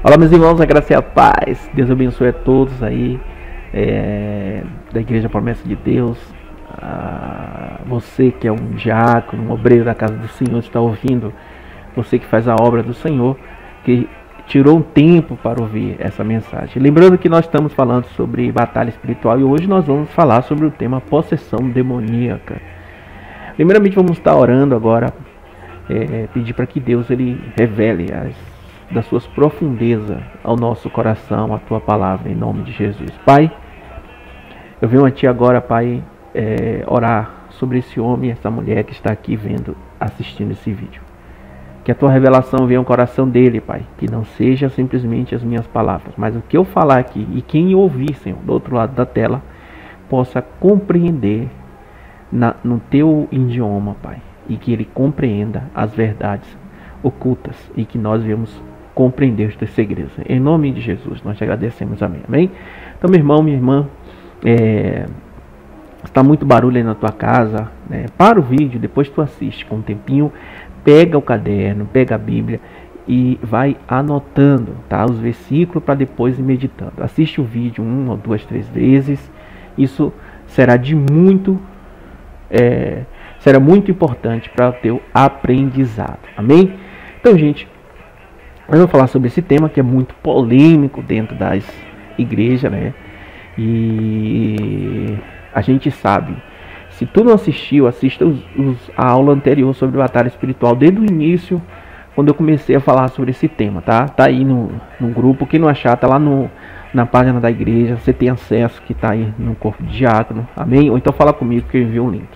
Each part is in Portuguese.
Olá, meus irmãos, a graça e a paz. Deus abençoe a todos aí da Igreja Promessa de Deus. Você que é um diácono, um obreiro da casa do Senhor, está ouvindo. Você que faz a obra do Senhor, que tirou um tempo para ouvir essa mensagem. Lembrando que nós estamos falando sobre batalha espiritual e hoje nós vamos falar sobre o tema possessão demoníaca. Primeiramente vamos estar orando agora, pedir para que Deus ele revele das suas profundezas ao nosso coração a tua palavra, em nome de Jesus. Pai, eu venho a ti agora, Pai, orar sobre esse homem e essa mulher que está aqui assistindo esse vídeo. Que a tua revelação venha ao coração dele, Pai, que não seja simplesmente as minhas palavras, mas o que eu falar aqui e quem ouvir, Senhor, do outro lado da tela, possa compreender no teu idioma, Pai, e que ele compreenda as verdades ocultas e que nós vemos compreender os teus segredos. Em nome de Jesus, nós te agradecemos. Amém. Amém? Então, meu irmão, minha irmã, está muito barulho aí na tua casa, né? Para o vídeo, depois tu assiste com um tempinho, pega o caderno, pega a Bíblia e vai anotando, tá? Os versículos para depois ir meditando. Assiste o vídeo 1 ou 2, 3 vezes. Isso será será muito importante para o teu aprendizado. Amém? Então, gente, nós vamos falar sobre esse tema que é muito polêmico dentro das igrejas, né? E a gente sabe, se tu não assistiu, assista a aula anterior sobre batalha espiritual, desde o início, quando eu comecei a falar sobre esse tema, tá? Tá aí no grupo, quem não achar, tá lá na página da igreja, você tem acesso, que tá aí no corpo de diácono, amém? Ou então fala comigo que eu envio um link.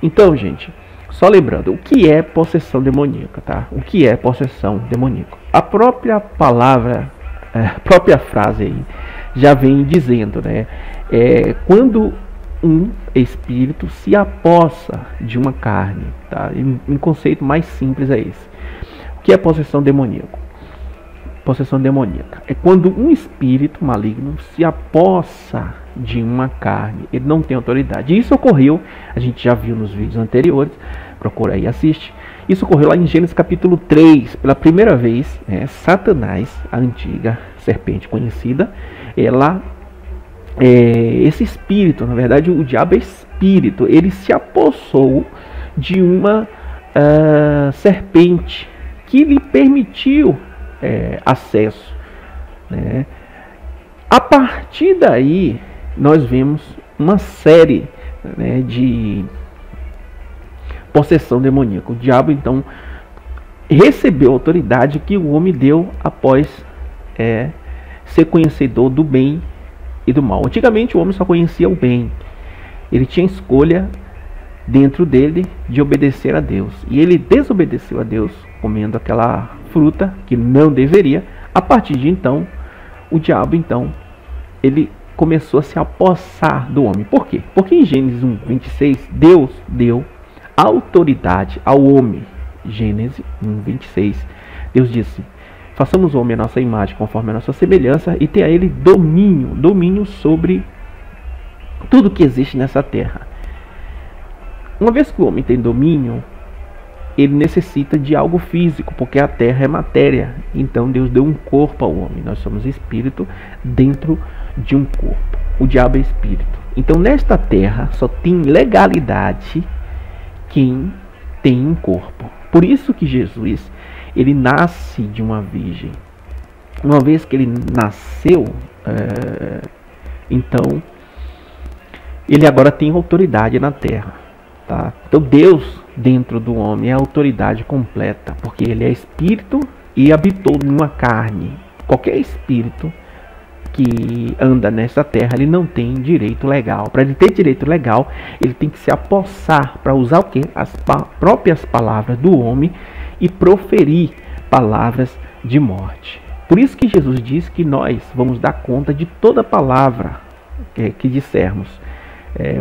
Então, gente, só lembrando, o que é possessão demoníaca, tá? O que é possessão demoníaca? A própria palavra, a própria frase aí, já vem dizendo, né? Quando um espírito se apossa de uma carne, tá? E um conceito mais simples é esse. O que é possessão demoníaca? Possessão demoníaca é quando um espírito maligno se apossa de uma carne. Ele não tem autoridade. Isso ocorreu, a gente já viu nos vídeos anteriores, procura aí e assiste. Isso ocorreu lá em Gênesis capítulo 3. Pela primeira vez, Satanás, a antiga serpente conhecida, esse espírito, na verdade o diabo é espírito, ele se apossou de uma serpente que lhe permitiu acesso, né? A partir daí nós vemos uma série, né, de possessão demoníaca. O diabo então recebeu a autoridade que o homem deu após ser conhecedor do bem e do mal. Antigamente o homem só conhecia o bem, ele tinha escolha dentro dele de obedecer a Deus, e ele desobedeceu a Deus comendo aquela fruta que não deveria. A partir de então, o diabo então ele começou a se apossar do homem. Por quê? Porque em Gênesis 1:26 Deus deu autoridade ao homem. Gênesis 1:26 Deus disse: façamos o homem a nossa imagem, conforme a nossa semelhança, e tenha ele domínio sobre tudo que existe nessa terra. Uma vez que o homem tem domínio, ele necessita de algo físico, porque a terra é matéria. Então Deus deu um corpo ao homem. Nós somos espírito dentro de um corpo. O diabo é espírito. Então nesta terra só tem legalidade quem tem um corpo. Por isso que Jesus, ele nasce de uma virgem. Uma vez que ele nasceu, então ele agora tem autoridade na terra. Tá? Então Deus dentro do homem é a autoridade completa, porque ele é espírito e habitou numa carne. Qualquer espírito que anda nessa terra, ele não tem direito legal. Para ele ter direito legal, ele tem que se apossar, para usar o quê? As próprias palavras do homem e proferir palavras de morte. Por isso que Jesus diz que nós vamos dar conta de toda palavra que dissermos.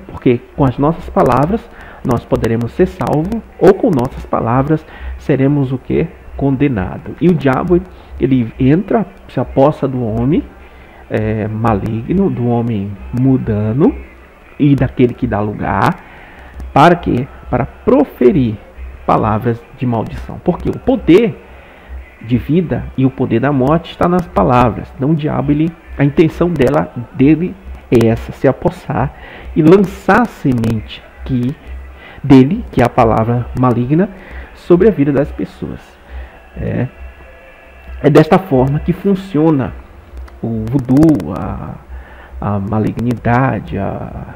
Porque com as nossas palavras nós poderemos ser salvos, ou com nossas palavras seremos o que? Condenados. E o diabo, ele entra, se apossa do homem maligno, do homem mudano e daquele que dá lugar. Para quê? Para proferir palavras de maldição. Porque o poder de vida e o poder da morte está nas palavras. Então o diabo, a intenção dele é essa, se apossar e lançar a semente dele, que é a palavra maligna, sobre a vida das pessoas. É desta forma que funciona o voodoo, a malignidade, a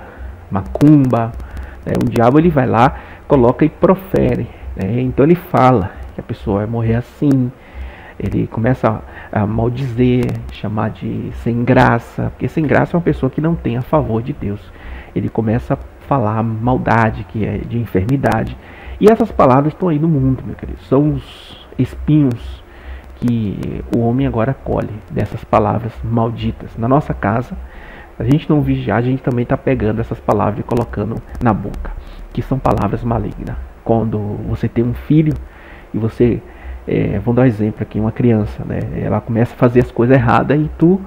macumba. O diabo, ele vai lá, coloca e profere. Então ele fala que a pessoa vai morrer assim. Ele começa a maldizer, chamar de sem graça, porque sem graça é uma pessoa que não tem a favor de Deus. Ele começa a falar maldade, que é de enfermidade. E essas palavras estão aí no mundo, meu querido. São os espinhos que o homem agora colhe dessas palavras malditas. Na nossa casa, a gente não vigiar, a gente também está pegando essas palavras e colocando na boca, que são palavras malignas. Quando você tem um filho e você, vamos dar um exemplo aqui, uma criança, ela começa a fazer as coisas erradas e tu,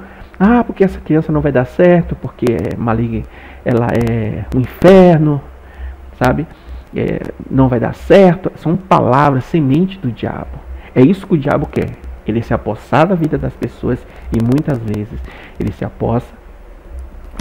porque essa criança não vai dar certo, porque é maligna, ela é um inferno, sabe? Não vai dar certo. São palavras, semente do diabo. É isso que o diabo quer. Ele se apossar da vida das pessoas e muitas vezes ele se apossa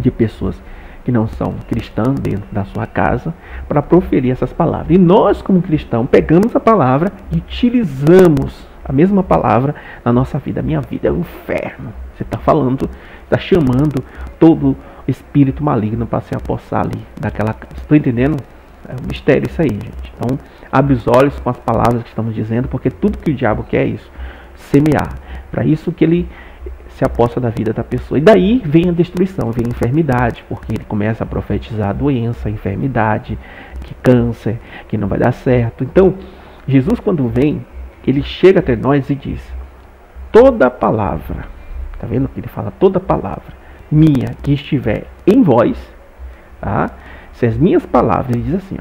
de pessoas que não são cristãs dentro da sua casa para proferir essas palavras. E nós, como cristãos, pegamos a palavra e utilizamos a mesma palavra na nossa vida. A minha vida é um inferno. Você está falando, está chamando todo espírito maligno para se apossar ali daquela casa. Estou entendendo? É um mistério isso aí, gente. Então, abre os olhos com as palavras que estamos dizendo, porque tudo que o diabo quer é isso, semear. Para isso que ele se aposta da vida da pessoa. E daí vem a destruição, vem a enfermidade, porque ele começa a profetizar doença, enfermidade, que câncer, que não vai dar certo. Então, Jesus, quando vem, ele chega até nós e diz: toda palavra, tá vendo que ele fala? Toda palavra minha que estiver em vós, tá? Se as minhas palavras, ele diz assim,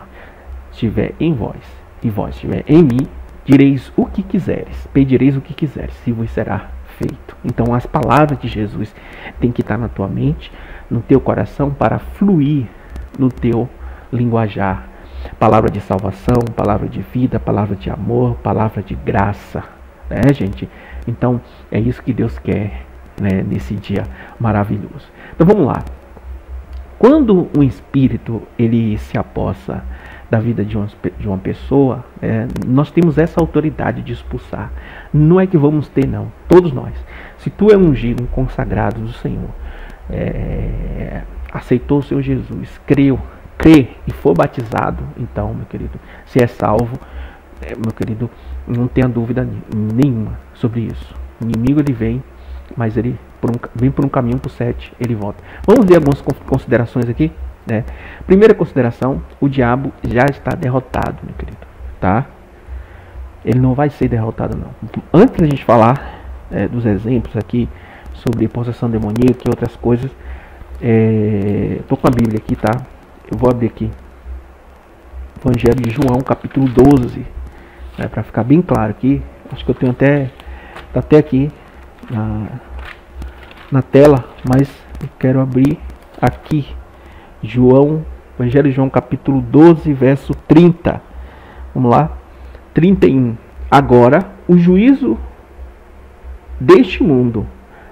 estiver em vós e vós estiver em mim, direis o que quiseres, pedireis o que quiseres, se vos será feito. Então as palavras de Jesus têm que estar na tua mente, no teu coração, para fluir no teu linguajar. Palavra de salvação, palavra de vida, palavra de amor, palavra de graça, gente? Então é isso que Deus quer, nesse dia maravilhoso. Então vamos lá. Quando um espírito ele se apossa da vida de uma pessoa, nós temos essa autoridade de expulsar. Não é que vamos ter, não. Todos nós. Se tu é ungido, um consagrado do Senhor, aceitou o Senhor Jesus, crê e for batizado, então, meu querido, se é salvo, meu querido, não tenha dúvida nenhuma sobre isso. O inimigo, ele vem, mas ele vem por um caminho, por 7, ele volta. Vamos ver algumas considerações aqui. Primeira consideração: o diabo já está derrotado, meu querido, tá? Ele não vai ser derrotado, não. Antes da gente falar dos exemplos aqui sobre possessão demoníaca e outras coisas, tô com a Bíblia aqui, tá? Eu vou abrir aqui Evangelho de João, capítulo 12, para ficar bem claro aqui. Acho que eu tenho tá até aqui na tela, mas eu quero abrir aqui Evangelho de João, capítulo 12, verso 30. Vamos lá. 31. Agora, o juízo deste mundo,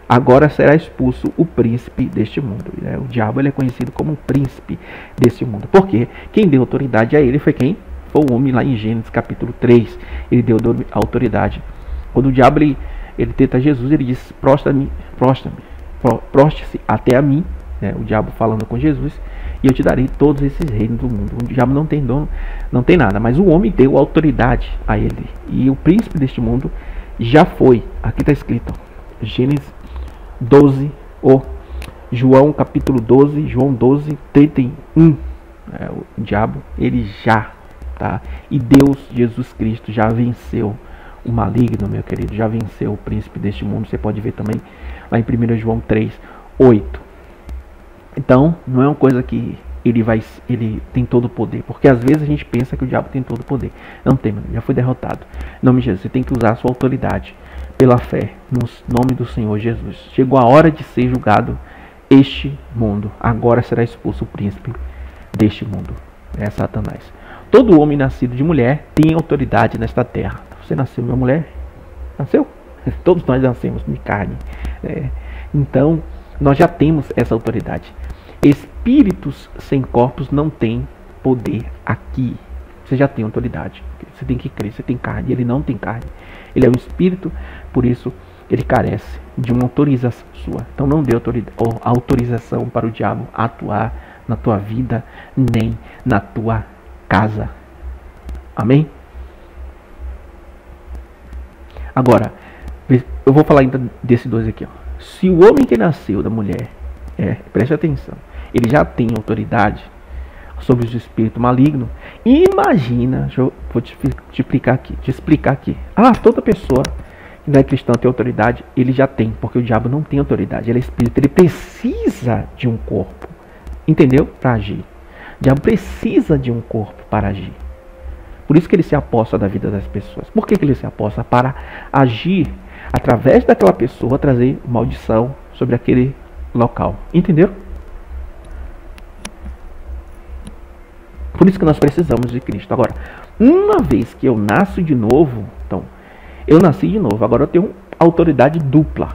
agora será expulso o príncipe deste mundo. O diabo, ele é conhecido como um príncipe deste mundo. Porque quem deu autoridade a ele foi quem? Foi o homem lá em Gênesis, capítulo 3. Ele deu autoridade. Quando o diabo ele tenta Jesus, ele diz: proste-se até a mim, o diabo falando com Jesus, e eu te darei todos esses reinos do mundo. O diabo não tem dono, não tem nada, mas o homem deu autoridade a ele, e o príncipe deste mundo já foi. Aqui está escrito, Gênesis 12, João capítulo 12, João 12, 31. O diabo, ele já, tá? E Deus, Jesus Cristo, já venceu o maligno, meu querido, já venceu o príncipe deste mundo. Você pode ver também lá em 1 João 3, 8. Então, não é uma coisa que ele tem todo o poder, porque às vezes a gente pensa que o diabo tem todo o poder. Não tem, mano, já foi derrotado. Em nome de Jesus, você tem que usar a sua autoridade pela fé, no nome do Senhor Jesus. Chegou a hora de ser julgado este mundo. Agora será expulso o príncipe deste mundo, Satanás. Todo homem nascido de mulher tem autoridade nesta terra. Você nasceu, minha mulher? Nasceu? Todos nós nascemos de carne. Então, nós já temos essa autoridade. Espíritos sem corpos não têm poder aqui. Você já tem autoridade. Você tem que crer, você tem carne. Ele não tem carne. Ele é um espírito, por isso ele carece de uma autorização sua. Então não dê autorização para o diabo atuar na tua vida, nem na tua casa. Amém? Agora, eu vou falar ainda desses dois aqui. Se o homem que nasceu da mulher, preste atenção, ele já tem autoridade sobre os espíritos malignos, imagina, vou te explicar aqui. Toda pessoa que não é cristã tem autoridade, ele já tem, porque o diabo não tem autoridade, ele é espírito, ele precisa de um corpo, entendeu? Para agir. O diabo precisa de um corpo para agir. Por isso que ele se aposta da vida das pessoas. Por que ele se aposta? Para agir através daquela pessoa, trazer maldição sobre aquele local. Entenderam? Por isso que nós precisamos de Cristo. Agora, uma vez que eu nasço de novo, então, eu nasci de novo. Agora eu tenho autoridade dupla.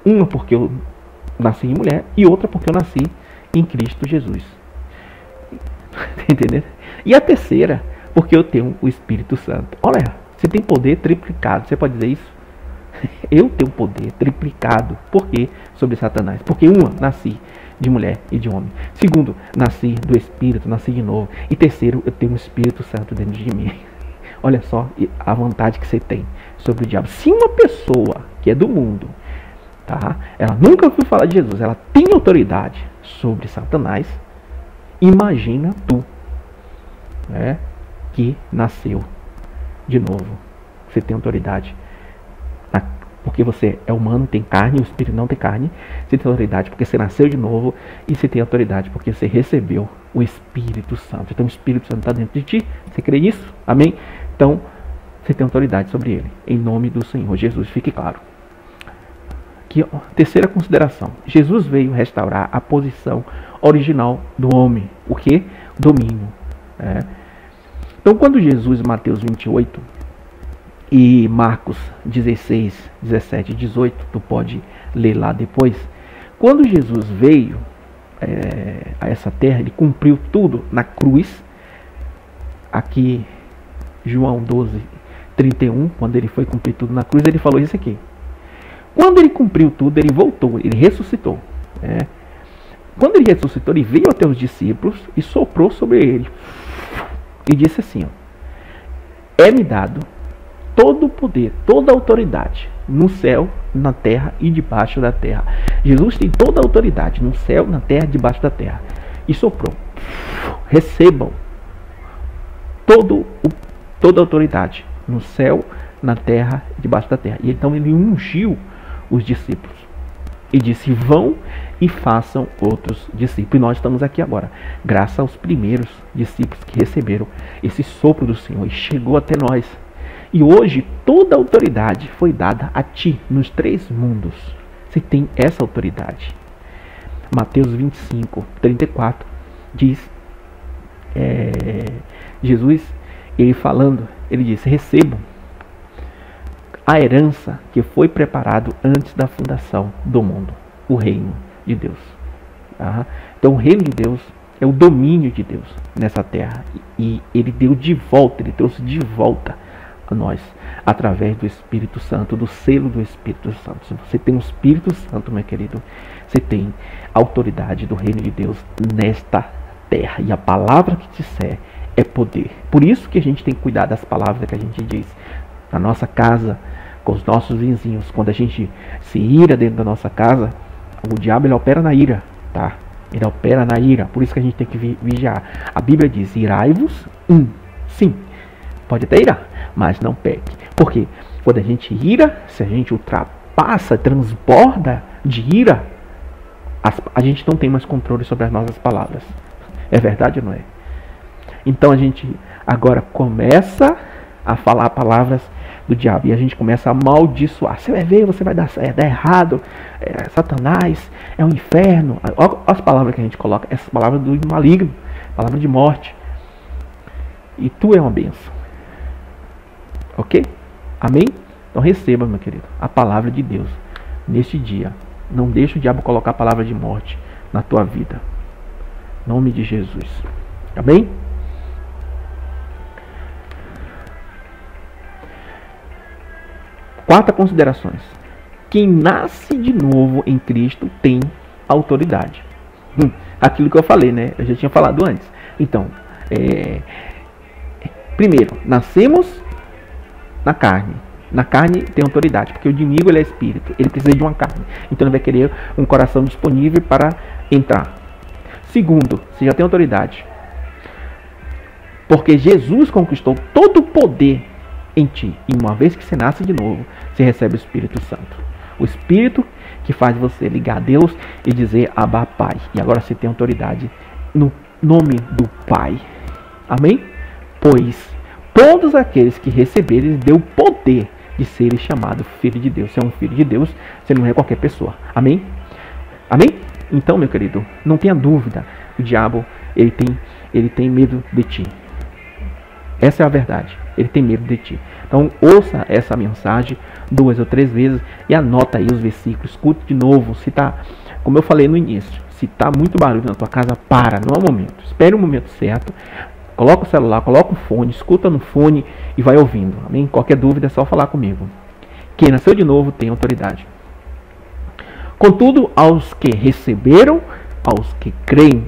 Uma porque eu nasci em mulher e outra porque eu nasci em Cristo Jesus. Entendeu? E a terceira, porque eu tenho o Espírito Santo. Olha, você tem poder triplicado. Você pode dizer isso? Eu tenho poder triplicado. Por quê? Sobre Satanás. Porque nasci de mulher e de homem. Segundo, nasci do Espírito, nasci de novo. E terceiro, eu tenho o Espírito Santo dentro de mim. Olha só a vontade que você tem sobre o diabo. Se uma pessoa que é do mundo, tá? Ela nunca ouviu falar de Jesus, ela tem autoridade sobre Satanás, imagina tu, né, que nasceu de novo. Você tem autoridade. Porque você é humano, tem carne, o Espírito não tem carne. Você tem autoridade porque você nasceu de novo. E você tem autoridade porque você recebeu o Espírito Santo. Então o Espírito Santo está dentro de ti. Você crê nisso? Amém? Então você tem autoridade sobre ele. Em nome do Senhor Jesus, fique claro. Aqui, ó, terceira consideração. Jesus veio restaurar a posição original do homem. O que? Domínio. Então quando Jesus, Mateus 28... e Marcos 16, 17 e 18, tu pode ler lá depois. Quando Jesus veio a essa terra, ele cumpriu tudo na cruz. Aqui, João 12, 31, quando ele foi cumprir tudo na cruz, ele falou isso aqui. Quando ele cumpriu tudo, ele voltou, ele ressuscitou. Quando ele ressuscitou, ele veio até os discípulos e soprou sobre ele. E disse assim, ó, é-me dado todo o poder, toda a autoridade, no céu, na terra e debaixo da terra. Jesus tem toda a autoridade, no céu, na terra e debaixo da terra. E soprou. Recebam toda a autoridade, no céu, na terra e debaixo da terra. E então ele ungiu os discípulos. E disse, vão e façam outros discípulos. E nós estamos aqui agora, graças aos primeiros discípulos que receberam esse sopro do Senhor. E chegou até nós. E hoje toda a autoridade foi dada a ti, nos 3 mundos. Você tem essa autoridade. Mateus 25, 34 diz, Jesus, ele falando, ele disse, recebam a herança que foi preparado antes da fundação do mundo, o reino de Deus. Então o reino de Deus é o domínio de Deus nessa terra. E ele deu de volta, ele trouxe de volta a nós, através do Espírito Santo, do selo do Espírito Santo. Se você tem o Espírito Santo, meu querido, você tem a autoridade do reino de Deus nesta terra. E a palavra que disser é poder. Por isso que a gente tem que cuidar das palavras que a gente diz na nossa casa, com os nossos vizinhos. Quando a gente se ira dentro da nossa casa, o diabo ele opera na ira, tá? Ele opera na ira. Por isso que a gente tem que vigiar. A Bíblia diz, irai-vos, sim, pode até irar, mas não peque. Porque quando a gente ira, se a gente ultrapassa, transborda de ira, a gente não tem mais controle sobre as nossas palavras. É verdade ou não é? Então a gente agora começa a falar palavras do diabo. E a gente começa a amaldiçoar. Você vai ver, você vai dar errado. Satanás é um inferno. Olha as palavras que a gente coloca. Essas palavras do maligno. Palavra de morte. E tu é uma bênção. Ok? Amém? Então receba, meu querido, a palavra de Deus neste dia. Não deixe o diabo colocar a palavra de morte na tua vida. Em nome de Jesus. Amém? Quarta considerações. Quem nasce de novo em Cristo tem autoridade. Aquilo que eu falei, né? Eu já tinha falado antes. Então, primeiro, nascemos na carne. Na carne tem autoridade, porque o inimigo ele é espírito. Ele precisa de uma carne. Então ele vai querer um coração disponível para entrar. Segundo, você já tem autoridade. Porque Jesus conquistou todo o poder em ti. E uma vez que você nasce de novo, você recebe o Espírito Santo. O Espírito que faz você ligar a Deus e dizer Abba Pai. E agora você tem autoridade no nome do Pai. Amém? Pois todos aqueles que receberem, deu o poder de serem chamados filho de Deus. Você é um filho de Deus, você não é qualquer pessoa. Amém? Amém? Então, meu querido, não tenha dúvida. O diabo, ele tem medo de ti. Essa é a verdade. Ele tem medo de ti. Então, ouça essa mensagem 2 ou 3 vezes e anota aí os versículos. Escute de novo. Se tá, como eu falei no início, se está muito barulho na tua casa, para. Não é o momento. Espere o momento certo. Coloca o celular, coloca o fone, escuta no fone e vai ouvindo. Amém? Qualquer dúvida é só falar comigo. Quem nasceu de novo tem autoridade. Contudo, aos que receberam, aos que creem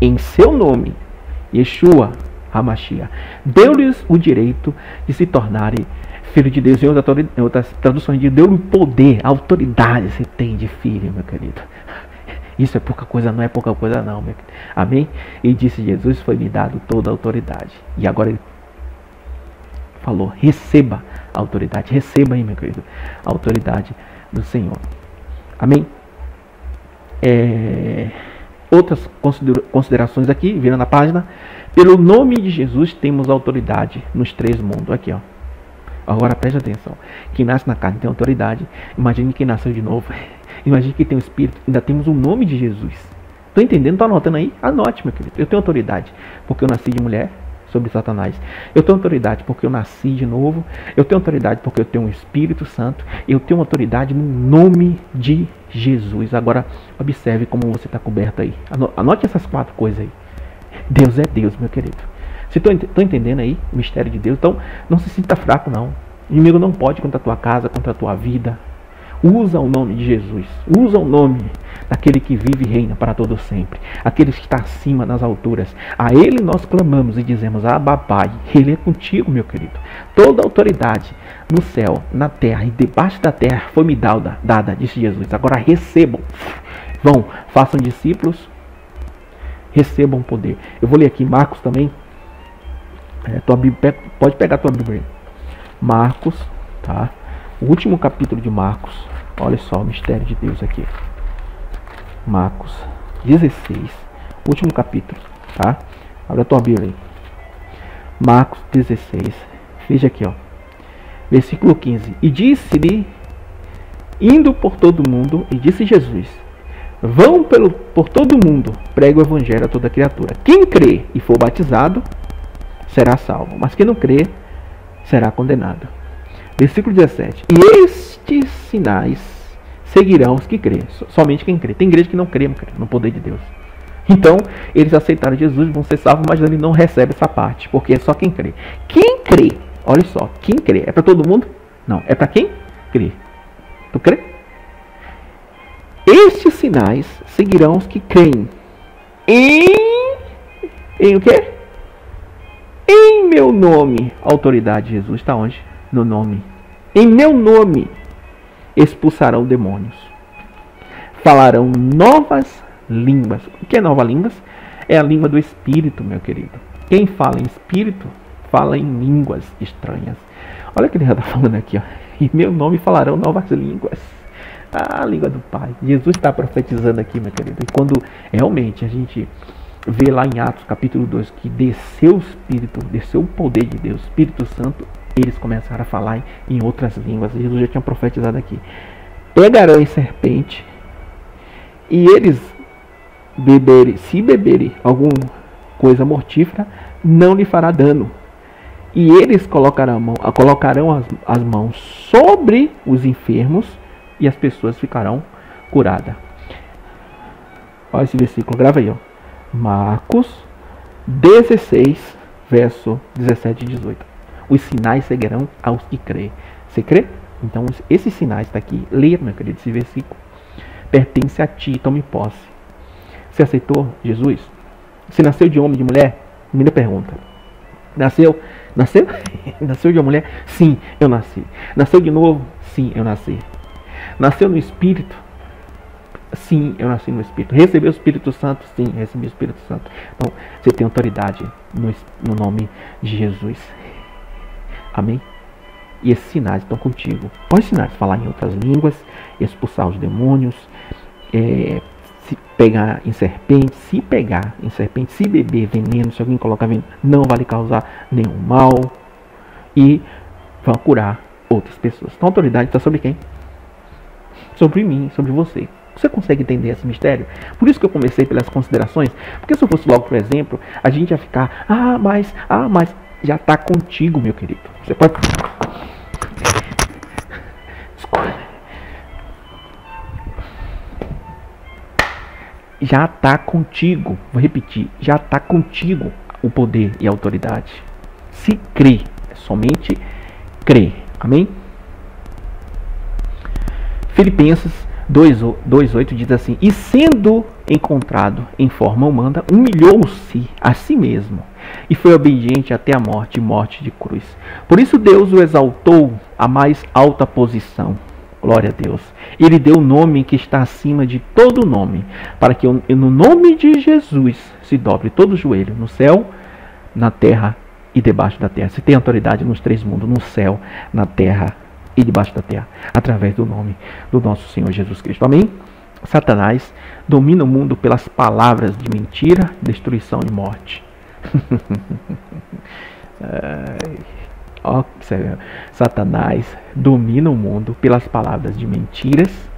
em seu nome, Yeshua HaMashiach, deu-lhes o direito de se tornarem filho de Deus. Em outras traduções, deu-lhe o poder, a autoridade você tem de filho, meu querido. Isso é pouca coisa, não é pouca coisa não, meu querido. Amém? E disse Jesus, foi-me dado toda a autoridade. E agora ele falou, receba a autoridade. Receba aí, meu querido, a autoridade do Senhor. Amém? Outras considerações aqui, virando a página. Pelo nome de Jesus temos autoridade nos 3 mundos. Aqui, ó. Agora preste atenção. Quem nasce na carne tem autoridade. Imagine quem nasceu de novo. Imagine que tem o Espírito. Ainda temos o nome de Jesus. Estou entendendo? Estou anotando aí? Anote, meu querido. Eu tenho autoridade porque eu nasci de mulher sobre Satanás. Eu tenho autoridade porque eu nasci de novo. Eu tenho autoridade porque eu tenho o Espírito Santo. Eu tenho autoridade no nome de Jesus. Agora, observe como você está coberto aí. Anote essas 4 coisas aí. Deus é Deus, meu querido. Você está entendendo aí o mistério de Deus? Então, não se sinta fraco, não. O inimigo não pode contra a tua casa, contra a tua vida. Usa o nome de Jesus. Usa o nome daquele que vive e reina para todo sempre. Aquele que está acima nas alturas. A Ele nós clamamos e dizemos, Abba Pai. Ele é contigo, meu querido. Toda a autoridade no céu, na terra e debaixo da terra foi me dada, disse Jesus. Agora recebam. Vão, façam discípulos. Recebam poder. Eu vou ler aqui Marcos também. Tua Bíblia, pode pegar a tua Bíblia aí. Marcos, tá? O último capítulo de Marcos. Olha só o mistério de Deus aqui. Marcos 16. Último capítulo, tá? Abre a tua Bíblia aí. Marcos 16. Veja aqui, ó. Versículo 15. E disse-lhe, indo por todo mundo, e disse Jesus, vão por todo mundo, pregue o evangelho a toda criatura. Quem crê e for batizado, será salvo. Mas quem não crê, será condenado. Versículo 17. E estes sinais seguirão os que crêem. Somente quem crê. Tem igreja que não crê no poder de Deus. Então, eles aceitaram Jesus, vão ser salvos, mas ele não recebe essa parte, porque é só quem crê. Quem crê, olha só, quem crê, é para todo mundo? Não, é para quem crê. Tu crê? Estes sinais seguirão os que creem. Em o quê? Em meu nome. A autoridade de Jesus está onde? No nome. Em meu nome expulsarão demônios. Falarão novas línguas. O que é novas línguas? É a língua do Espírito, meu querido. Quem fala em Espírito, fala em línguas estranhas. Olha o que ele já está falando aqui, ó. Em meu nome falarão novas línguas. A língua do Pai. Jesus está profetizando aqui, meu querido. E quando realmente a gente vê lá em Atos capítulo 2 que desceu o Espírito, desceu o poder de Deus, Espírito Santo, eles começaram a falar em outras línguas. Jesus já tinha profetizado aqui. Pegarão em serpente e eles se beberem alguma coisa mortífera, não lhe fará dano. E eles colocarão as mãos sobre os enfermos e as pessoas ficarão curadas. Olha esse versículo, grava aí, ó. Marcos 16, verso 17 e 18. Os sinais seguirão aos que crê. Você crê? Então, esses sinais está aqui. Leia, meu querido, esse versículo. Pertence a ti, tome posse. Você aceitou Jesus? Você nasceu de homem e de mulher? Primeira pergunta. Nasceu? Nasceu de uma mulher? Sim, eu nasci. Nasceu de novo? Sim, eu nasci. Nasceu no Espírito? Sim, eu nasci no Espírito. Recebeu o Espírito Santo? Sim, recebi o Espírito Santo. Então, você tem autoridade no nome de Jesus. Amém? E esses sinais estão contigo. Quais sinais? Falar em outras línguas, expulsar os demônios, se pegar em serpente, se beber veneno, se alguém colocar veneno, não vai lhe causar nenhum mal. E vão curar outras pessoas. Então a autoridade está sobre quem? Sobre mim, sobre você. Você consegue entender esse mistério? Por isso que eu comecei pelas considerações. Porque se eu fosse logo, por exemplo, a gente ia ficar, mas já está contigo, meu querido. Você pode... Já está contigo. Vou repetir. Já está contigo o poder e a autoridade. Se crê, somente crê. Amém? Filipenses 2:8 diz assim: e sendo encontrado em forma humana, humilhou-se a si mesmo e foi obediente até a morte e morte de cruz. Por isso Deus o exaltou à mais alta posição. Glória a Deus. Ele deu o nome que está acima de todo nome, para que no nome de Jesus se dobre todo o joelho, no céu, na terra e debaixo da terra. Você tem autoridade nos três mundos, no céu, na terra e debaixo da terra, através do nome do nosso Senhor Jesus Cristo. Amém? Satanás domina o mundo pelas palavras de mentira, destruição e morte. Satanás domina o mundo pelas palavras de mentiras,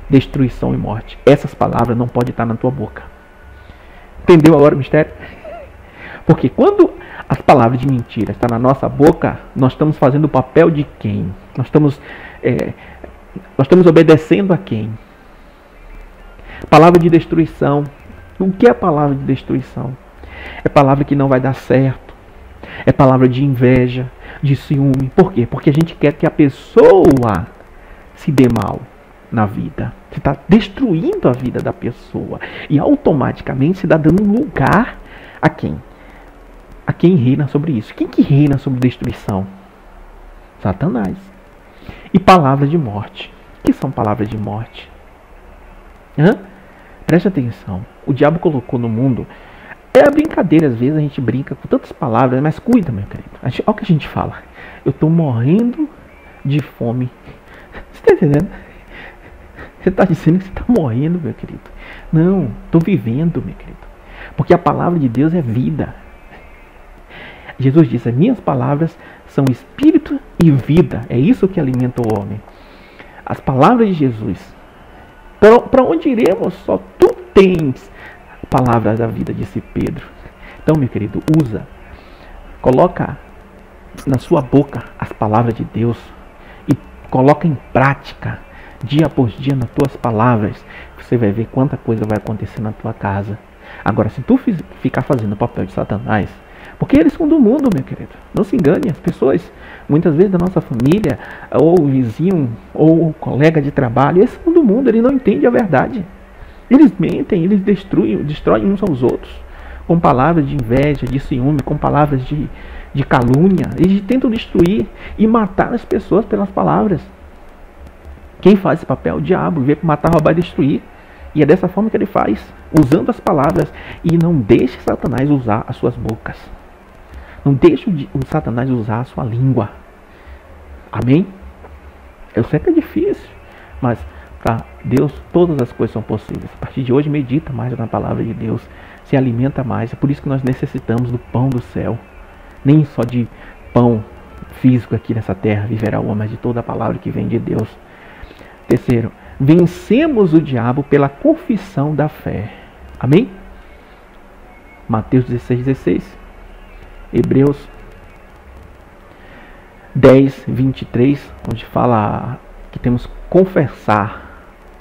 destruição e morte. Essas palavras não podem estar na tua boca. Entendeu agora o mistério? Porque quando as palavras de mentira estão na nossa boca, nós estamos fazendo o papel de quem? Nós estamos obedecendo a quem? Palavra de destruição. O que é a palavra de destruição? É palavra que não vai dar certo. É palavra de inveja, de ciúme. Por quê? Porque a gente quer que a pessoa se dê mal na vida. Você está destruindo a vida da pessoa. E automaticamente você está dando lugar a quem? A quem reina sobre isso. Quem que reina sobre destruição? Satanás. E palavras de morte. O que são palavras de morte? Preste atenção. O diabo colocou no mundo... É a brincadeira, às vezes a gente brinca com tantas palavras, mas cuida, meu querido. Olha o que a gente fala. Eu estou morrendo de fome. Você está entendendo? Você está dizendo que você está morrendo, meu querido. Não, estou vivendo, meu querido. Porque a palavra de Deus é vida. Jesus disse, as minhas palavras são espírito e vida. É isso que alimenta o homem. As palavras de Jesus. Para onde iremos? Só tu tens palavras da vida, disse Pedro. Então, meu querido, coloca na sua boca as palavras de Deus e coloca em prática, dia após dia, nas tuas palavras. Você vai ver quanta coisa vai acontecer na tua casa. Agora, se tu ficar fazendo o papel de Satanás, porque eles são do mundo, meu querido, não se engane, as pessoas, muitas vezes da nossa família, ou o vizinho, ou o colega de trabalho, eles são do mundo, eles não entendem a verdade. Eles mentem, eles destroem uns aos outros, com palavras de inveja, de ciúme, com palavras de calúnia. Eles tentam destruir e matar as pessoas pelas palavras. Quem faz esse papel? O diabo, veio para matar, roubar e destruir. E é dessa forma que ele faz, usando as palavras. E não deixe Satanás usar as suas bocas. Não deixe o Satanás usar a sua língua. Amém? Eu sei que é difícil, mas para Deus todas as coisas são possíveis. A partir de hoje medita mais na palavra de Deus, se alimenta mais. É por isso que nós necessitamos do pão do céu. Nem só de pão físico aqui nessa terra viverá o homem, mas de toda a palavra que vem de Deus. Terceiro, vencemos o diabo pela confissão da fé. Amém? Mateus 16:16. Hebreus 10:23, onde fala que temos que confessar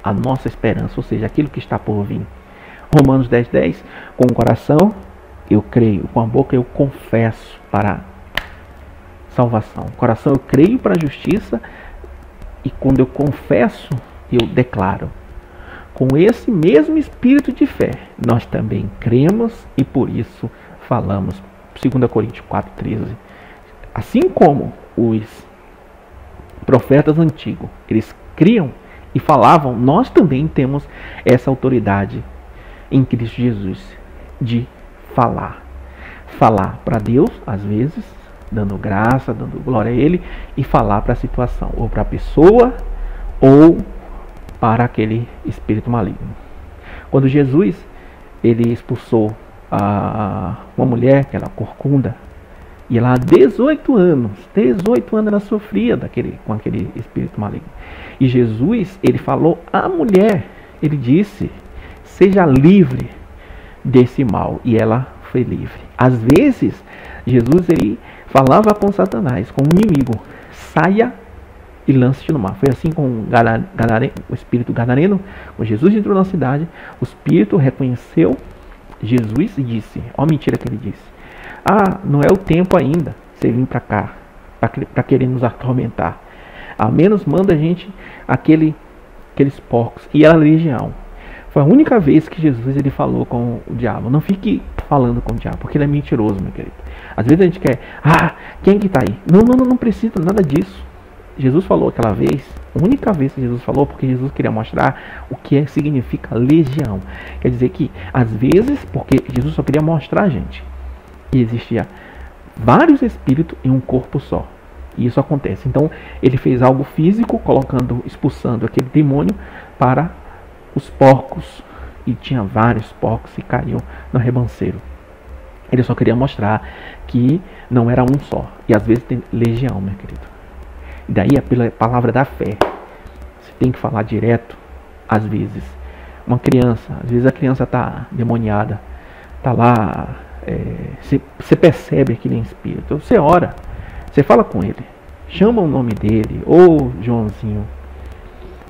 a nossa esperança, ou seja, aquilo que está por vir. Romanos 10:10, com o coração eu creio, com a boca eu confesso para salvação. Com o coração eu creio para a justiça, e quando eu confesso, eu declaro. Com esse mesmo espírito de fé, nós também cremos e por isso falamos. 2 Coríntios 4:13. Assim como os profetas antigos, eles criam e falavam, nós também temos essa autoridade em Cristo Jesus de falar. Falar para Deus, às vezes, dando graça, dando glória a Ele, e falar para a situação, ou para a pessoa, ou para aquele espírito maligno. Quando Jesus ele expulsou uma mulher, que era corcunda, e ela há 18 anos ela sofria com aquele espírito maligno. E Jesus, ele falou à mulher, ele disse, seja livre desse mal. E ela foi livre. Às vezes, Jesus ele falava com Satanás, com o inimigo, saia e lance-te no mar. Foi assim com o espírito gadareno. Quando Jesus entrou na cidade, o espírito reconheceu Jesus e disse, ó mentira que ele disse, não é o tempo ainda, você vir para cá, para querer nos atormentar. A menos manda a gente aqueles porcos. E a legião. Foi a única vez que Jesus ele falou com o diabo. Não fique falando com o diabo, porque ele é mentiroso, meu querido. Às vezes a gente quer, quem que está aí? Não precisa nada disso. Jesus falou aquela vez, a única vez que Jesus falou, porque Jesus queria mostrar o que significa legião. Quer dizer que, às vezes, porque Jesus só queria mostrar a gente que existia vários espíritos em um corpo só. E isso acontece. Então, ele fez algo físico, expulsando aquele demônio para os porcos. E tinha vários porcos e caiu no rebanceiro. Ele só queria mostrar que não era um só. E às vezes tem legião, meu querido. E daí é pela palavra da fé. Você tem que falar direto, às vezes. Uma criança, às vezes a criança está demoniada, está lá, você percebe aquele espírito. Você ora, você fala com ele, chama o nome dele, ô Joãozinho,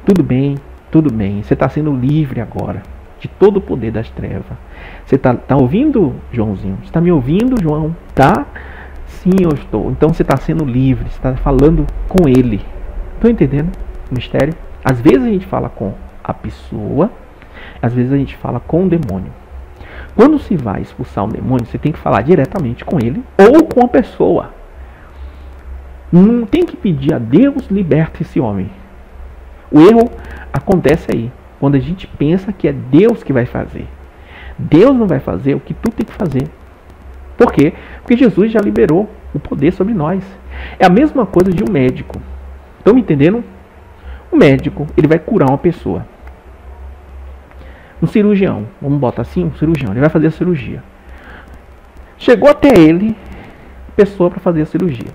tudo bem, você está sendo livre agora de todo o poder das trevas. Você tá ouvindo, Joãozinho? Você está me ouvindo, João? Tá? Sim, eu estou. Então você está sendo livre, você está falando com ele. Estão entendendo o mistério? Às vezes a gente fala com a pessoa, às vezes a gente fala com o demônio. Quando se vai expulsar um demônio, você tem que falar diretamente com ele ou com a pessoa. Não tem que pedir a Deus, liberta esse homem. O erro acontece aí, quando a gente pensa que é Deus que vai fazer. Deus não vai fazer o que tu tem que fazer. Por quê? Porque Jesus já liberou o poder sobre nós. É a mesma coisa de um médico. Estão me entendendo? O médico, ele vai curar uma pessoa. Um cirurgião, vamos botar assim, um cirurgião, ele vai fazer a cirurgia. Chegou até ele, pessoa para fazer a cirurgia.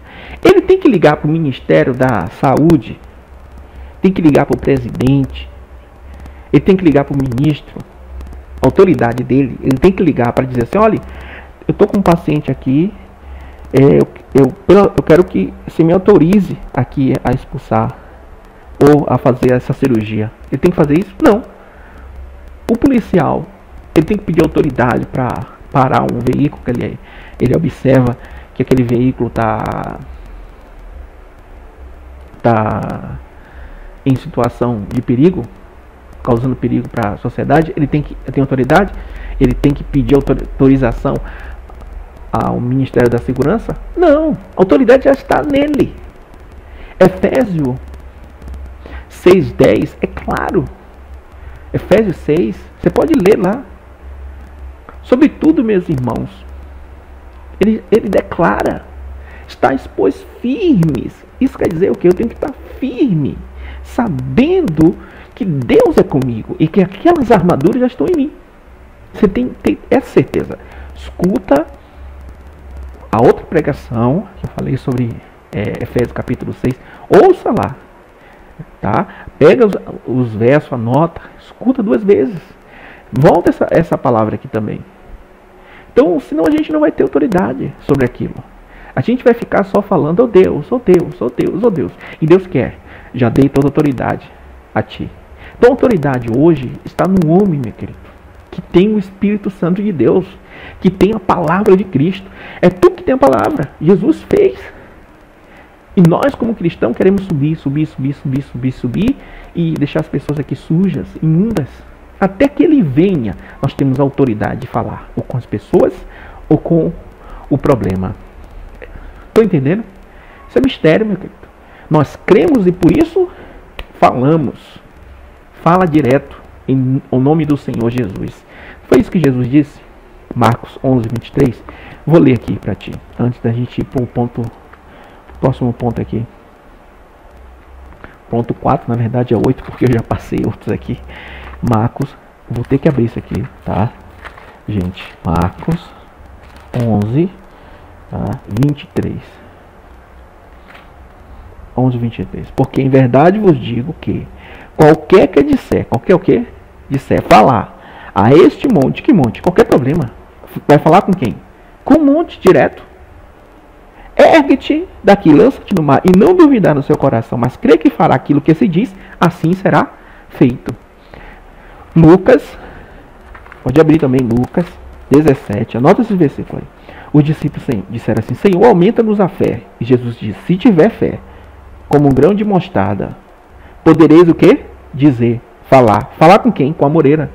Ele tem que ligar para o Ministério da Saúde, tem que ligar para o presidente, ele tem que ligar para o ministro, a autoridade dele, ele tem que ligar para dizer assim, olha, eu estou com um paciente aqui, eu quero que você me autorize aqui a expulsar ou a fazer essa cirurgia. Ele tem que fazer isso? Não. O policial, ele tem que pedir autoridade para parar um veículo que ele observa que aquele veículo está em situação de perigo, causando perigo para a sociedade. Ele tem autoridade, ele tem que pedir autorização ao Ministério da Segurança? Não, a autoridade já está nele. Efésios 6:10 é claro. Efésios 6, você pode ler lá. Sobretudo, meus irmãos, ele declara, estáis, pois, firmes. Isso quer dizer o quê? Eu tenho que estar firme, sabendo que Deus é comigo e que aquelas armaduras já estão em mim. Você tem essa certeza. Escuta a outra pregação que eu falei sobre Efésios capítulo 6. Ouça lá. Tá? Pega os versos, anota, escuta 2 vezes. Volta essa palavra aqui também. Então, senão a gente não vai ter autoridade sobre aquilo. A gente vai ficar só falando, oh Deus, oh Deus, oh Deus, oh Deus. E Deus quer, já dei toda a autoridade a ti. Então a autoridade hoje está no homem, meu querido, que tem o Espírito Santo de Deus, que tem a palavra de Cristo. É tu que tem a palavra, Jesus fez. E nós como cristãos queremos subir e deixar as pessoas aqui sujas, imundas. Até que ele venha, nós temos a autoridade de falar, ou com as pessoas, ou com o problema. Estão entendendo? Isso é mistério, meu querido. Nós cremos e por isso falamos. Fala direto em nome do Senhor Jesus. Foi isso que Jesus disse? Marcos 11, 23. Vou ler aqui para ti, antes da gente ir para o próximo ponto aqui. Ponto 4, na verdade é 8, porque eu já passei outros aqui. Marcos, vou ter que abrir isso aqui, tá? Gente, Marcos 11, tá? 23. 11, 23. Porque em verdade vos digo que qualquer que disser, qualquer o que? Disser, falar a este monte, que monte? Qualquer problema. Vai falar com quem? Com o monte direto. Ergue-te daqui, lança-te no mar, e não duvidar no seu coração, mas crê que fará aquilo que se diz, assim será feito. Lucas, pode abrir também Lucas 17, anota esse versículo aí. Os discípulos disseram assim, Senhor, aumenta-nos a fé. E Jesus disse, se tiver fé, como um grão de mostarda, podereis o quê? Dizer, falar. Falar com quem? Com a moreira.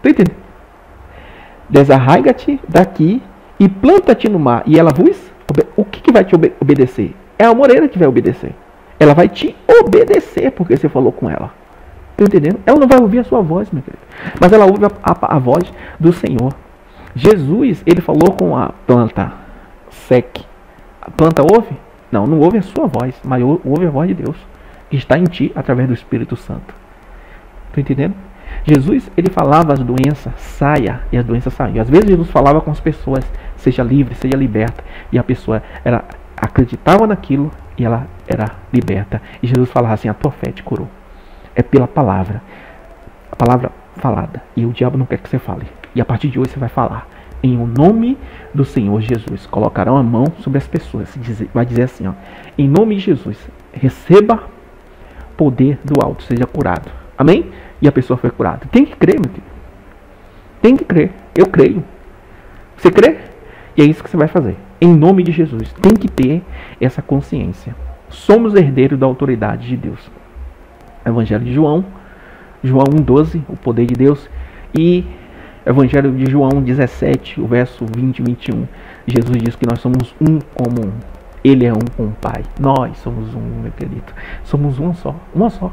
Tá entendendo? Desarraiga-te daqui e planta-te no mar. E ela vos... O que vai te obedecer? É a moreira que vai obedecer. Ela vai te obedecer porque você falou com ela. Tá entendendo? Ela não vai ouvir a sua voz, meu querido. Mas ela ouve a voz do Senhor. Jesus, ele falou com a planta seque. A planta ouve? Não, não ouve a sua voz, mas ouve a voz de Deus, que está em ti através do Espírito Santo. Tá entendendo? Jesus, ele falava as doenças, saia, e as doenças saíam. Às vezes Jesus falava com as pessoas, seja livre, seja liberta. E a pessoa acreditava naquilo e ela era liberta. E Jesus falava assim, a tua fé te curou. É pela palavra. A palavra falada. E o diabo não quer que você fale. E a partir de hoje você vai falar. Em o nome do Senhor Jesus. Colocarão a mão sobre as pessoas. Vai dizer assim, ó. Em nome de Jesus. Receba poder do alto. Seja curado. Amém? E a pessoa foi curada. Tem que crer, meu filho. Tem que crer. Eu creio. Você crê? E é isso que você vai fazer. Em nome de Jesus. Tem que ter essa consciência. Somos herdeiros da autoridade de Deus. Evangelho de João. João 1,12. O poder de Deus. E Evangelho de João 17. O verso 20 e 21. Jesus diz que nós somos um como um. Ele é um com o Pai. Nós somos um, meu querido. Somos um só. Uma só.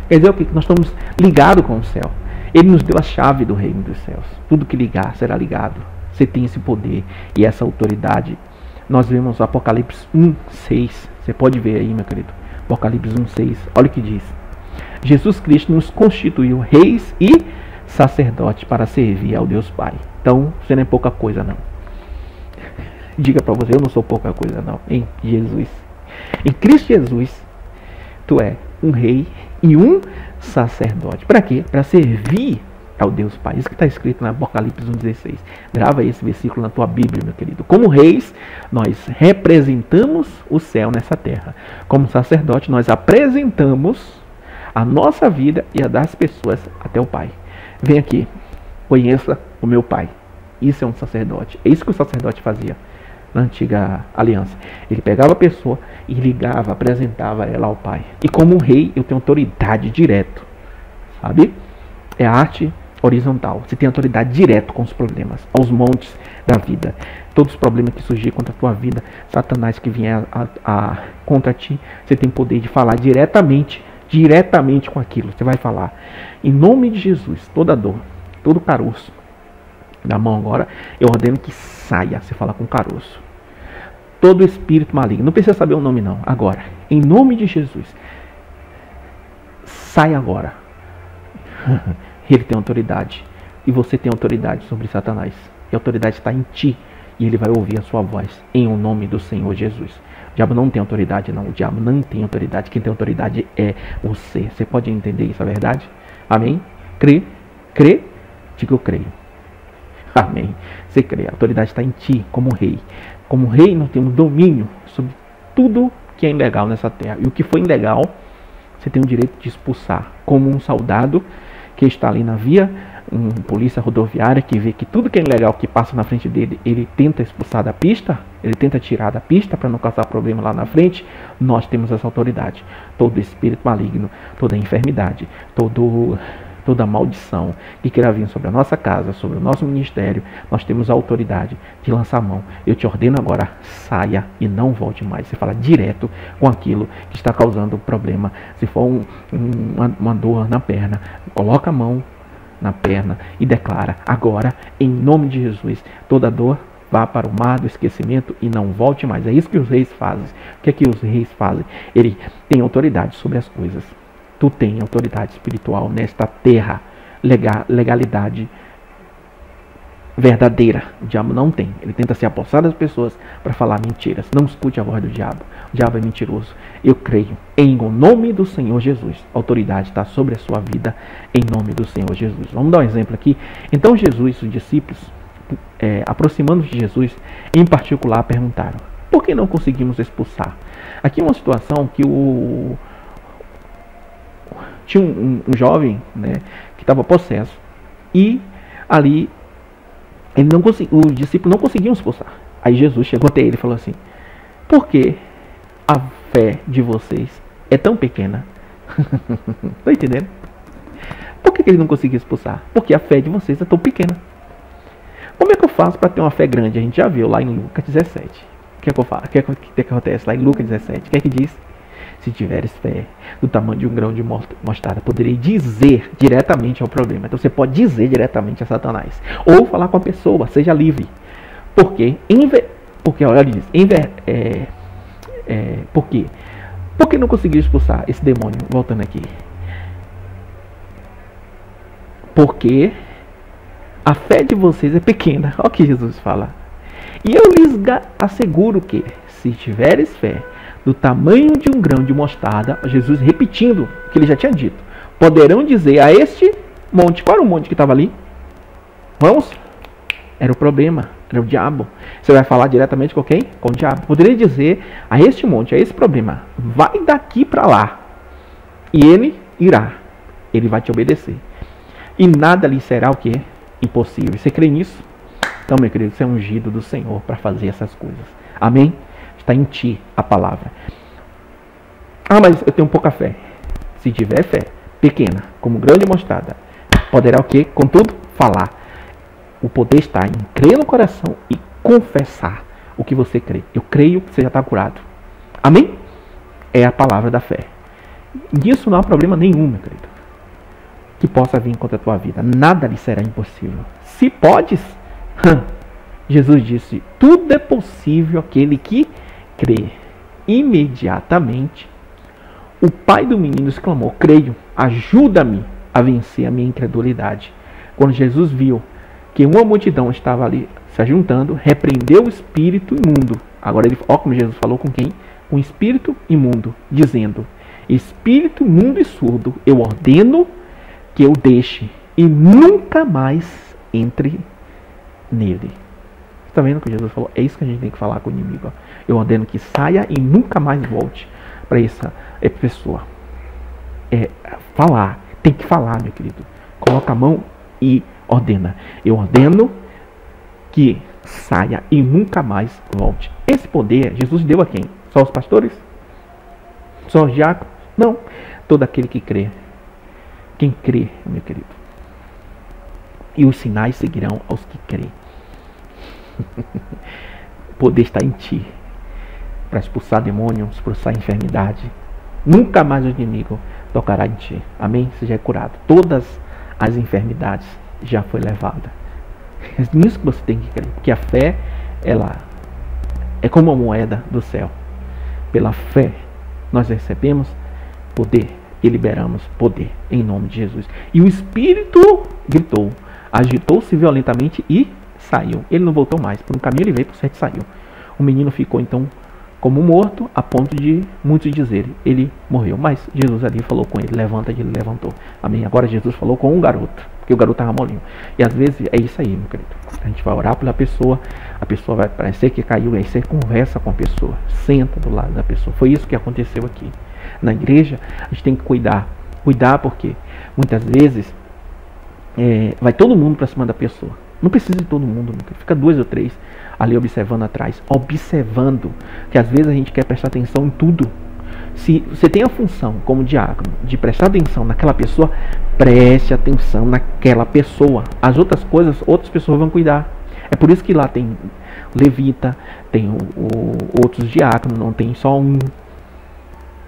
Quer dizer o que? Nós estamos ligados com o céu. Ele nos deu a chave do reino dos céus. Tudo que ligar será ligado. Você tem esse poder e essa autoridade. Nós vemos Apocalipse 1:6. Você pode ver aí, meu querido. Apocalipse 1:6. Olha o que diz. Jesus Cristo nos constituiu reis e sacerdotes para servir ao Deus Pai. Então, você não é pouca coisa, não. Diga para você, eu não sou pouca coisa, não. Em Jesus. Em Cristo Jesus, tu é um rei e um sacerdote. Para quê? Para servir ao Deus Pai. Isso que está escrito na Apocalipse 1:16. Grava esse versículo na tua Bíblia, meu querido. Como reis, nós representamos o céu nessa terra. Como sacerdote, nós apresentamos a nossa vida e a das pessoas até o Pai. Vem aqui, conheça o meu Pai. Isso é um sacerdote. É isso que o sacerdote fazia na antiga aliança. Ele pegava a pessoa e ligava, apresentava ela ao Pai. E como um rei, eu tenho autoridade direto. Sabe? É a arte horizontal. Você tem autoridade direto com os problemas, aos montes da vida. Todos os problemas que surgirem contra a tua vida, Satanás que vier contra ti, você tem poder de falar diretamente com aquilo. Você vai falar. Em nome de Jesus, toda dor, todo caroço da mão agora, eu ordeno que saia. Você fala com caroço. Todo espírito maligno, não precisa saber o nome não, agora, em nome de Jesus, sai agora. Ele tem autoridade e você tem autoridade sobre Satanás. E a autoridade está em ti e ele vai ouvir a sua voz em o nome do Senhor Jesus. O diabo não tem autoridade não, o diabo não tem autoridade. Quem tem autoridade é você. Você pode entender isso, é verdade? Amém? Crê? Crê? Diga eu creio. Amém. Você crê, a autoridade está em ti como rei. Como rei, nós temos domínio sobre tudo que é ilegal nessa terra. E o que for ilegal, você tem o direito de expulsar. Como um soldado que está ali na via, um polícia rodoviária que vê que tudo que é ilegal que passa na frente dele, ele tenta expulsar da pista, ele tenta tirar da pista para não causar problema lá na frente. Nós temos essa autoridade. Todo espírito maligno, toda enfermidade, toda maldição que queira vir sobre a nossa casa, sobre o nosso ministério, nós temos a autoridade de lançar a mão. Eu te ordeno agora, saia e não volte mais. Você fala direto com aquilo que está causando problema. Se for uma dor na perna, coloca a mão na perna e declara agora, em nome de Jesus, toda dor vá para o mar do esquecimento e não volte mais. É isso que os reis fazem. O que é que os reis fazem? Ele tem autoridade sobre as coisas. Tu tem autoridade espiritual nesta terra, legalidade verdadeira. O diabo não tem. Ele tenta se apossar das pessoas para falar mentiras. Não escute a voz do diabo. O diabo é mentiroso. Eu creio em o nome do Senhor Jesus. A autoridade está sobre a sua vida em nome do Senhor Jesus. Vamos dar um exemplo aqui. Então Jesus, os discípulos, aproximando-se de Jesus, em particular perguntaram: por que não conseguimos expulsar? Aqui é uma situação que tinha um jovem, né, que estava possesso, e ali o discípulo não conseguiu expulsar. Aí Jesus chegou até ele e falou assim: por que a fé de vocês é tão pequena? Tá entendendo? Por que ele não conseguiu expulsar? Porque a fé de vocês é tão pequena. Como é que eu faço para ter uma fé grande? A gente já viu lá em Lucas 17. O que é que eu faço? O que acontece lá em Lucas 17? O que é que diz? Se tiveres fé do tamanho de um grão de mostarda, poderei dizer diretamente ao problema. Então você pode dizer diretamente a Satanás. Ou falar com a pessoa, seja livre. Porque olha, ele diz, por quê? Porque não conseguiu expulsar esse demônio? Voltando aqui. Porque a fé de vocês é pequena. Olha o que Jesus fala. E eu lhes asseguro que, se tiveres fé do tamanho de um grão de mostarda, Jesus repetindo o que ele já tinha dito, poderão dizer a este monte. Qual era o monte que estava ali? Vamos? Era o problema, era o diabo. Você vai falar diretamente com quem? Com o diabo. Poderia dizer a este monte, a esse problema: vai daqui para lá. E ele irá. Ele vai te obedecer. E nada lhe será o quê? Impossível. Você crê nisso? Então, meu querido, você é ungido do Senhor para fazer essas coisas. Amém? Está em ti a palavra. Ah, mas eu tenho pouca fé. Se tiver fé pequena, como grão de mostarda, poderá o quê? Contudo, falar. O poder está em crer no coração e confessar o que você crê. Eu creio que você já está curado. Amém? É a palavra da fé. Nisso não há problema nenhum, meu querido, que possa vir contra a tua vida. Nada lhe será impossível. Se podes, Jesus disse, tudo é possível àquele que crê. Imediatamente, o pai do menino exclamou: creio, ajuda-me a vencer a minha incredulidade. Quando Jesus viu que uma multidão estava ali se ajuntando, repreendeu o espírito imundo. Agora, olha como Jesus falou com quem? Com o espírito imundo, dizendo: espírito imundo e surdo, eu ordeno que eu deixe e nunca mais entre nele. Está vendo o que Jesus falou? É isso que a gente tem que falar com o inimigo. Ó. Eu ordeno que saia e nunca mais volte para essa pessoa. Falar. Tem que falar, meu querido. Coloca a mão e ordena. Eu ordeno que saia e nunca mais volte. Esse poder Jesus deu a quem? Só os pastores? Só os diáconos? Não. Todo aquele que crê. Quem crê, meu querido. E os sinais seguirão aos que crêem. O poder está em ti para expulsar demônios, expulsar enfermidade. Nunca mais o inimigo tocará em ti. Amém? Você já é curado. Todas as enfermidades já foi levada. É nisso que você tem que crer. Porque a fé, ela é como uma moeda do céu. Pela fé, nós recebemos poder e liberamos poder em nome de Jesus. E o Espírito gritou, agitou-se violentamente e saiu. Ele não voltou mais. Por um caminho ele veio, por certo saiu. O menino ficou então como morto, a ponto de muitos dizerem, ele morreu. Mas Jesus ali falou com ele, levanta, ele levantou. Amém? Agora Jesus falou com um garoto, porque o garoto estava molinho. E às vezes é isso aí, meu querido. A gente vai orar pela pessoa, a pessoa vai parecer que caiu, aí você conversa com a pessoa, senta do lado da pessoa. Foi isso que aconteceu aqui. Na igreja, a gente tem que cuidar. Cuidar porque muitas vezes vai todo mundo para cima da pessoa. Não precisa de todo mundo, fica 2 ou 3 ali observando atrás. Observando, que às vezes a gente quer prestar atenção em tudo. Se você tem a função como diácono de prestar atenção naquela pessoa, preste atenção naquela pessoa. As outras coisas, outras pessoas vão cuidar. É por isso que lá tem levita, tem outros diáconos, não tem só um.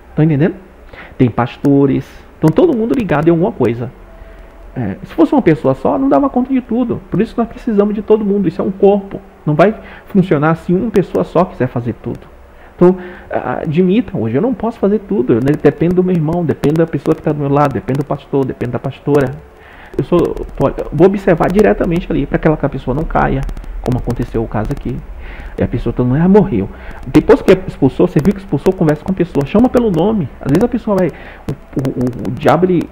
Estão entendendo? Tem pastores. Então todo mundo ligado em alguma coisa. Se fosse uma pessoa só, não dava conta de tudo. Por isso que nós precisamos de todo mundo. Isso é um corpo. Não vai funcionar se uma pessoa só quiser fazer tudo. Então, admita, hoje eu não posso fazer tudo. Depende do meu irmão, depende da pessoa que está do meu lado, depende do pastor, depende da pastora. Vou observar diretamente ali para que aquela pessoa não caia, como aconteceu o caso aqui. E a pessoa também morreu. Depois que expulsou, você viu que expulsou, conversa com a pessoa, chama pelo nome. Às vezes a pessoa vai. O diabo ele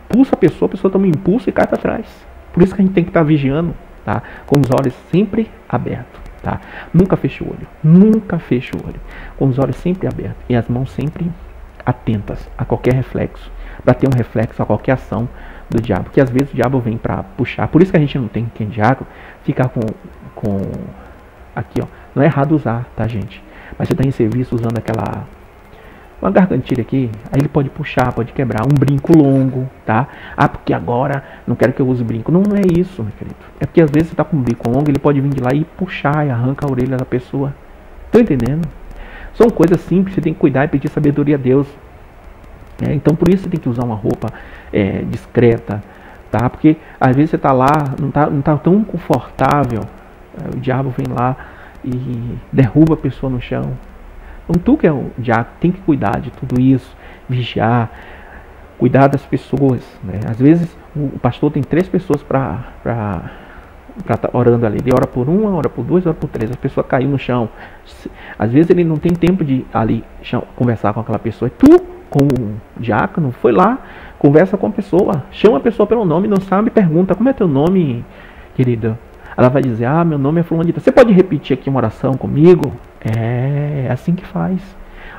impulsa a pessoa também impulsa e cai para trás. Por isso que a gente tem que estar vigiando, tá? Com os olhos sempre abertos, tá? Nunca feche o olho, nunca feche o olho. Com os olhos sempre abertos e as mãos sempre atentas a qualquer reflexo, para ter um reflexo a qualquer ação do diabo, porque às vezes o diabo vem para puxar. Por isso que a gente não tem que diabo ficar com aqui, ó. Não é errado usar, tá, gente? Mas você está em serviço usando uma gargantilha aqui, aí ele pode puxar, pode quebrar. Um brinco longo, tá? Porque agora não quero que eu use brinco. Não é isso, meu querido. É porque às vezes você tá com um brinco longo, ele pode vir de lá e puxar e arranca a orelha da pessoa. Tô entendendo? São coisas simples, você tem que cuidar e pedir sabedoria a Deus. Então por isso você tem que usar uma roupa discreta, tá? Porque às vezes você tá lá, não tá tão confortável, o diabo vem lá e derruba a pessoa no chão. Então tu que é o diabo tem que cuidar de tudo isso, vigiar, cuidar das pessoas, né? Às vezes o pastor tem 3 pessoas para estar orando ali. Ele ora por uma, ora por 2, ora por 3. A pessoa caiu no chão. Às vezes ele não tem tempo de ali conversar com aquela pessoa. E tu, como diácono, foi lá, conversa com a pessoa, chama a pessoa pelo nome, não sabe, pergunta: como é teu nome, querida? Ela vai dizer: meu nome é fulano de tal. Você pode repetir aqui uma oração comigo? É assim que faz.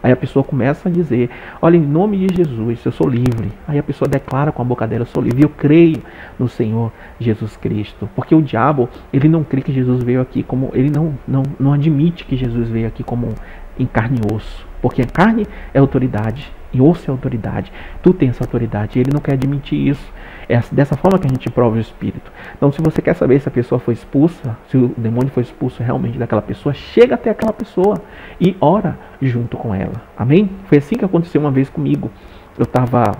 Aí a pessoa começa a dizer: olha, em nome de Jesus, eu sou livre. Aí a pessoa declara com a boca dela: eu sou livre, eu creio no Senhor Jesus Cristo. Porque o diabo, ele não crê que Jesus veio aqui como... Ele não admite que Jesus veio aqui como em carne e osso. Porque a carne é autoridade e osso é autoridade. Tu tens essa autoridade e ele não quer admitir isso. É dessa forma que a gente prova o Espírito. Então, se você quer saber se a pessoa foi expulsa, se o demônio foi expulso realmente daquela pessoa, chega até aquela pessoa e ora junto com ela. Amém? Foi assim que aconteceu uma vez comigo. Eu estava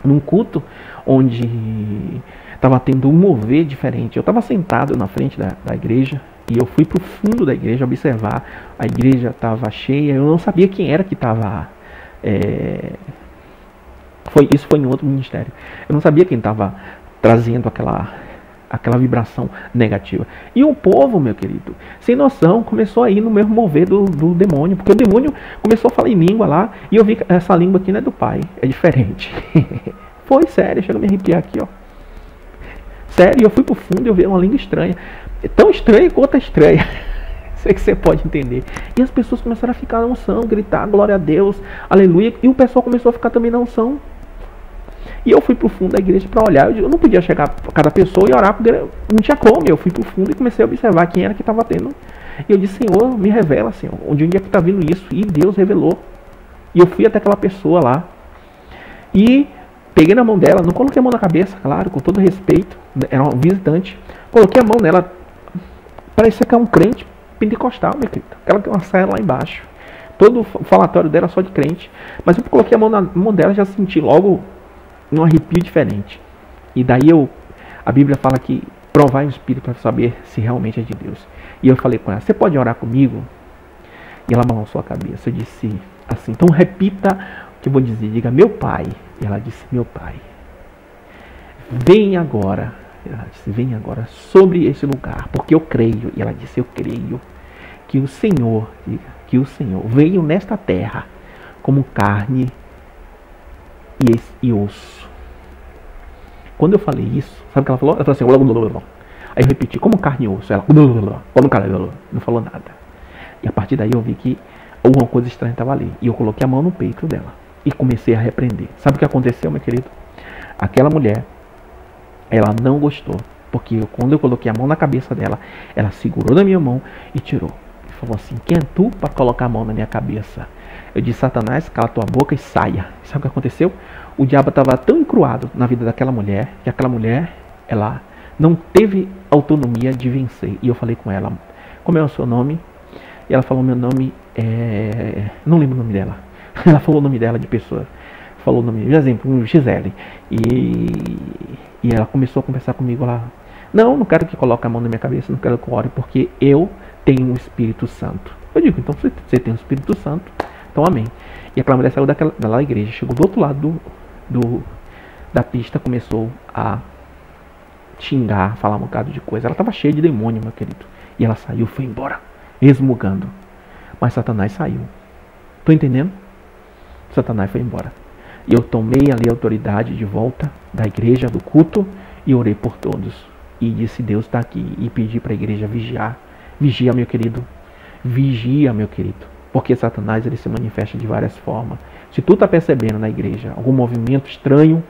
num culto onde estava tendo um mover diferente. Eu estava sentado na frente da igreja e eu fui para o fundo da igreja observar. A igreja estava cheia, eu não sabia quem era que estava... Isso foi em outro ministério. Eu não sabia quem estava trazendo aquela vibração negativa. E o povo, meu querido, sem noção, começou a ir no mesmo mover do demônio. Porque o demônio começou a falar em língua lá. E eu vi que essa língua aqui não é do pai, é diferente. Foi sério, chega a me arrepiar aqui, ó. Sério, eu fui pro fundo e eu vi uma língua estranha. É tão estranha quanto é estranha. Sei que você pode entender. E as pessoas começaram a ficar na unção, gritar glória a Deus, aleluia. E o pessoal começou a ficar também na unção. E eu fui pro fundo da igreja para olhar. Eu não podia chegar para cada pessoa e orar, porque não tinha como. Eu fui pro fundo e comecei a observar quem era que estava tendo. E eu disse: Senhor, me revela, Senhor, onde é que está vindo isso? E Deus revelou. E eu fui até aquela pessoa lá. E peguei na mão dela, não coloquei a mão na cabeça, claro, com todo respeito. Era um visitante. Coloquei a mão nela. Parecia que é um crente pentecostal, minha querida. Ela tem uma saia lá embaixo. Todo o falatório dela só de crente. Mas eu coloquei a mão na mão dela e já senti logo um arrepio diferente. E daí a Bíblia fala que provar o Espírito para saber se realmente é de Deus. E eu falei com ela: você pode orar comigo? E ela balançou a cabeça. Eu disse assim: então repita o que eu vou dizer. Diga: meu pai. E ela disse: meu pai, vem agora. Ela disse: vem agora sobre esse lugar, porque eu creio. E ela disse: eu creio que o Senhor, diga, que o Senhor veio nesta terra como carne e osso. Quando eu falei isso, sabe o que ela falou? Ela falou assim, blá, blá, blá. Aí eu repeti, como carne e osso. Ela, blá, blá, blá, como carne, blá, blá. Não falou nada. E a partir daí eu vi que alguma coisa estranha estava ali. E eu coloquei a mão no peito dela e comecei a repreender. Sabe o que aconteceu, meu querido? Aquela mulher, ela não gostou. Porque quando eu coloquei a mão na cabeça dela, ela segurou da minha mão e tirou. E falou assim, quem é tu para colocar a mão na minha cabeça? Eu disse, Satanás, cala tua boca e saia. Sabe o que aconteceu? O diabo estava tão encruado na vida daquela mulher, que aquela mulher, ela não teve autonomia de vencer. E eu falei com ela, como é o seu nome? E ela falou, meu nome não lembro o nome dela. Ela falou o nome dela de pessoa. Falou o nome, por exemplo, Gisele. E ela começou a conversar comigo lá. Não quero que coloque a mão na minha cabeça, não quero que ore, porque eu tenho um Espírito Santo. Eu digo, então você tem um Espírito Santo, então amém. E aquela mulher saiu da igreja, chegou do outro lado da pista, começou a xingar, falar um bocado de coisa. Ela estava cheia de demônio, meu querido. E ela saiu, foi embora, resmungando. Mas Satanás saiu. Tô entendendo? Satanás foi embora. E eu tomei ali a autoridade de volta da igreja, do culto, e orei por todos. E disse, Deus está aqui. E pedi para a igreja vigiar. Vigia, meu querido. Vigia, meu querido. Porque Satanás, ele se manifesta de várias formas. Se tu está percebendo na igreja algum movimento estranho,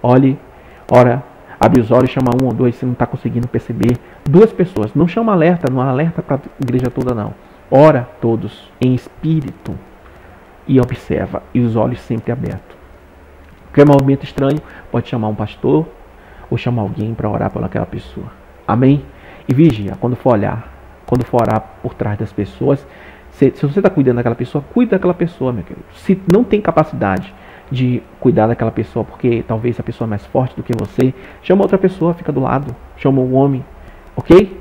ora, abre os olhos, chama um ou dois, se não está conseguindo perceber. 2 pessoas. Não chama alerta, não alerta para a igreja toda, não. Ora todos em espírito e observa. E os olhos sempre abertos. Qualquer movimento estranho, pode chamar um pastor ou chamar alguém para orar por aquela pessoa. Amém? E vigia, quando for orar por trás das pessoas, se você está cuidando daquela pessoa, cuide daquela pessoa, meu querido. Se não tem capacidade de cuidar daquela pessoa, porque talvez a pessoa é mais forte do que você, chama outra pessoa, fica do lado. Chama um homem, ok?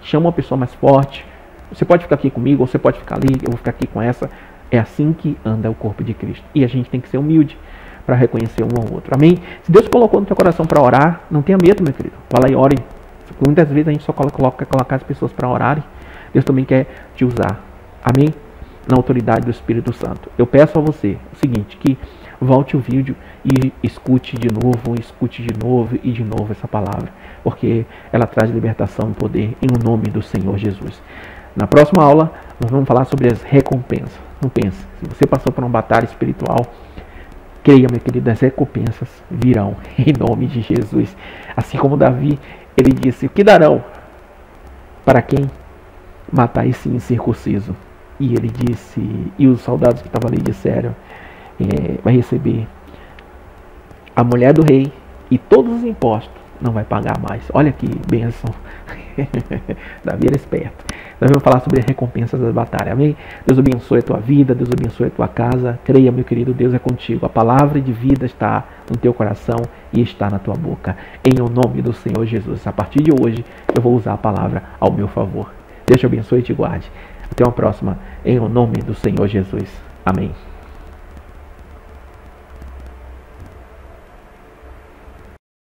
Chama uma pessoa mais forte. Você pode ficar aqui comigo, ou você pode ficar ali, eu vou ficar aqui com essa. É assim que anda o corpo de Cristo. E a gente tem que ser humilde para reconhecer um ao outro. Amém? Se Deus colocou no teu coração para orar, não tenha medo, meu querido. Vá lá e ore. Muitas vezes a gente só colocar as pessoas para orarem. Deus também quer te usar. Amém? Na autoridade do Espírito Santo. Eu peço a você o seguinte, que volte o vídeo e escute de novo e de novo essa palavra. Porque ela traz libertação e poder em nome do Senhor Jesus. Na próxima aula, nós vamos falar sobre as recompensas. Não pense, se você passou por uma batalha espiritual, creia, meu querido, as recompensas virão em nome de Jesus. Assim como Davi, ele disse, o que darão para quem matar esse incircunciso? E ele disse, e os soldados que estavam ali disseram, vai receber a mulher do rei e todos os impostos, não vai pagar mais. Olha que bênção. Davi era esperto. Nós vamos falar sobre as recompensas da batalha. Amém? Deus abençoe a tua vida, Deus abençoe a tua casa. Creia, meu querido, Deus é contigo. A palavra de vida está no teu coração e está na tua boca. Em o nome do Senhor Jesus. A partir de hoje, eu vou usar a palavra ao meu favor. Deus te abençoe e te guarde. Até uma próxima. Em o nome do Senhor Jesus. Amém.